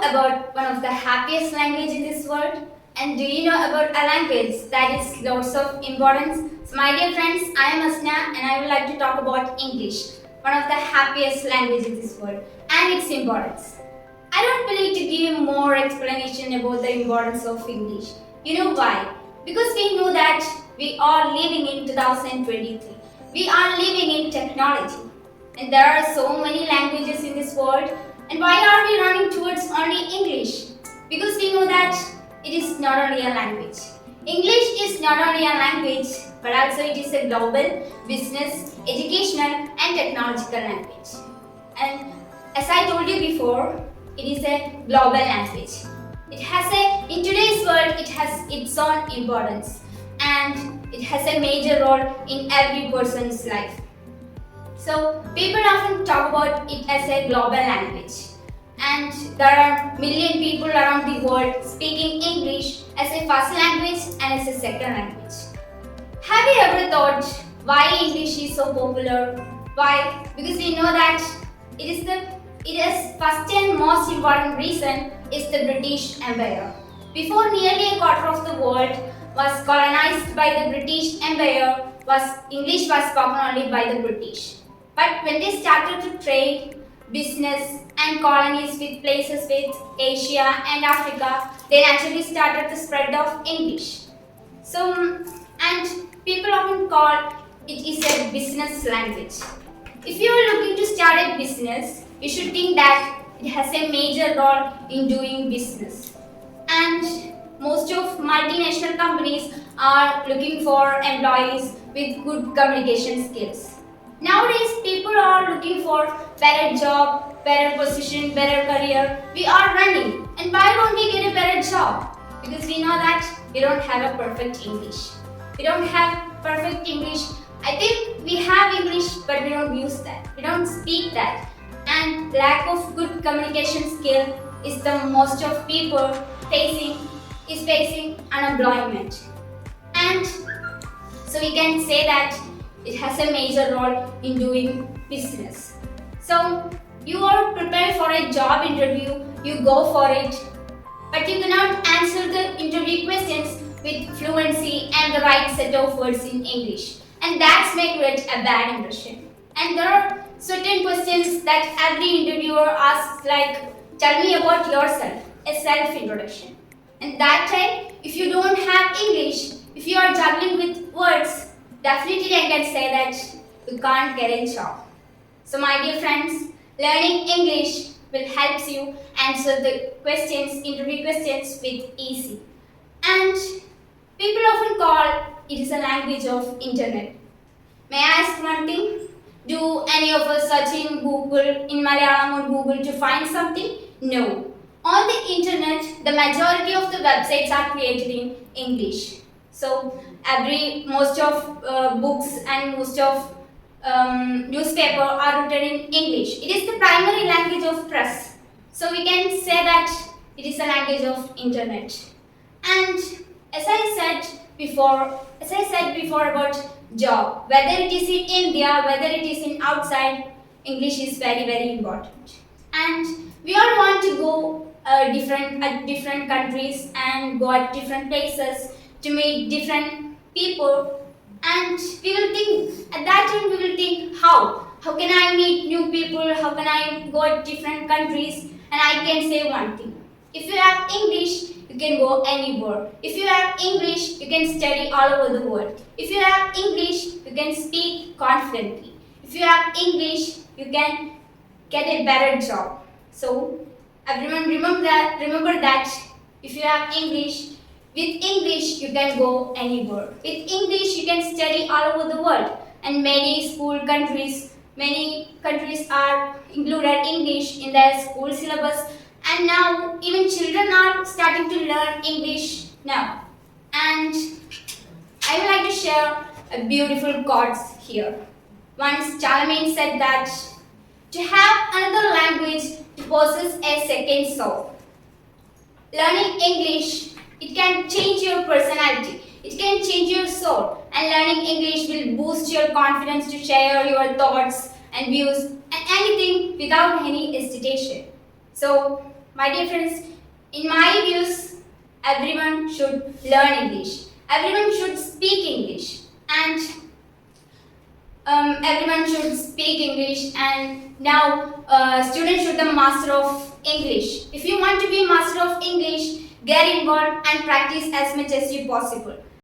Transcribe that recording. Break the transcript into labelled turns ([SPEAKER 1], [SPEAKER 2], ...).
[SPEAKER 1] about one of the happiest language in this world? And do you know about a language that is lots of importance? So my dear friends, I am Asna and I would like to talk about English, one of the happiest language in this world and its importance. I don't believe to give more explanation about the importance of English. You know why? Because we know that we are living in 2023. We are living in technology. And there are so many languages in this world. And why are we running towards only English? Because we know that it is not only a language. English is not only a language, but also it is a global, business, educational and technological language. And as I told you before, it is a global language. In today's world, it has its own importance and it has a major role in every person's life. So people often talk about it as a global language, and there are million people around the world speaking English as a first language and as a second language. Have you ever thought why English is so popular? Why? Because we know that it is first and most important reason is the British Empire. Before nearly a quarter of the world was colonized by the British Empire, English was spoken only by the British. But when they started to trade, business and colonies with places with Asia and Africa, they naturally started the spread of English. And people often call it is a business language. If you are looking to start a business, you should think that it has a major role in doing business. And most of multinational companies are looking for employees with good communication skills. Nowadays, people are looking for better job, better position, better career. We are running. And why don't we get a better job? Because we know that we don't have a perfect English. We don't have perfect English. I think we have English, but we don't use that. We don't speak that. And lack of good communication skill is the most of people facing unemployment. And so we can say that it has a major role in doing business. So you are prepared for a job interview, you go for it, but you cannot answer the interview questions with fluency and the right set of words in English. And that's make it a bad impression. And there are certain questions that every interviewer asks, like, tell me about yourself, a self-introduction. And that time, if you don't have English, if you are juggling with words, definitely I can say that you can't get a job. So my dear friends, learning English will help you answer the interview questions with easy. And people often call it is a language of internet. May I ask one thing? Do any of us search in Malayalam on Google to find something? No. On the internet, the majority of the websites are created in English. So most of books and most of newspaper are written in English. It is the primary language of press. So we can say that it is a language of internet. And as I said before about job, whether it is in India, whether it is in outside, English is very, very important. And we all want to go different countries and go at different places to meet different people, and we will think at that time how can I meet new people, how can I go to different countries. And I can say one thing: if you have English, you can go anywhere. If you have English, you can study all over the world. If you have English, you can speak confidently. If you have English, you can get a better job. So everyone remember that if you have English, with English, you can go anywhere. With English, you can study all over the world. And many countries are included English in their school syllabus. And now, even children are starting to learn English now. And I would like to share a beautiful quote here. Once Charlemagne said that to have another language to possess a second soul. Learning English, it can change your personality, it can change your soul, and learning English will boost your confidence to share your thoughts and views and anything without any hesitation. So My dear friends, in my views, everyone should learn English. Everyone should speak English. And everyone should speak English, and now students should be master of English. If you want to be master of English, get involved and practice as much as you possible.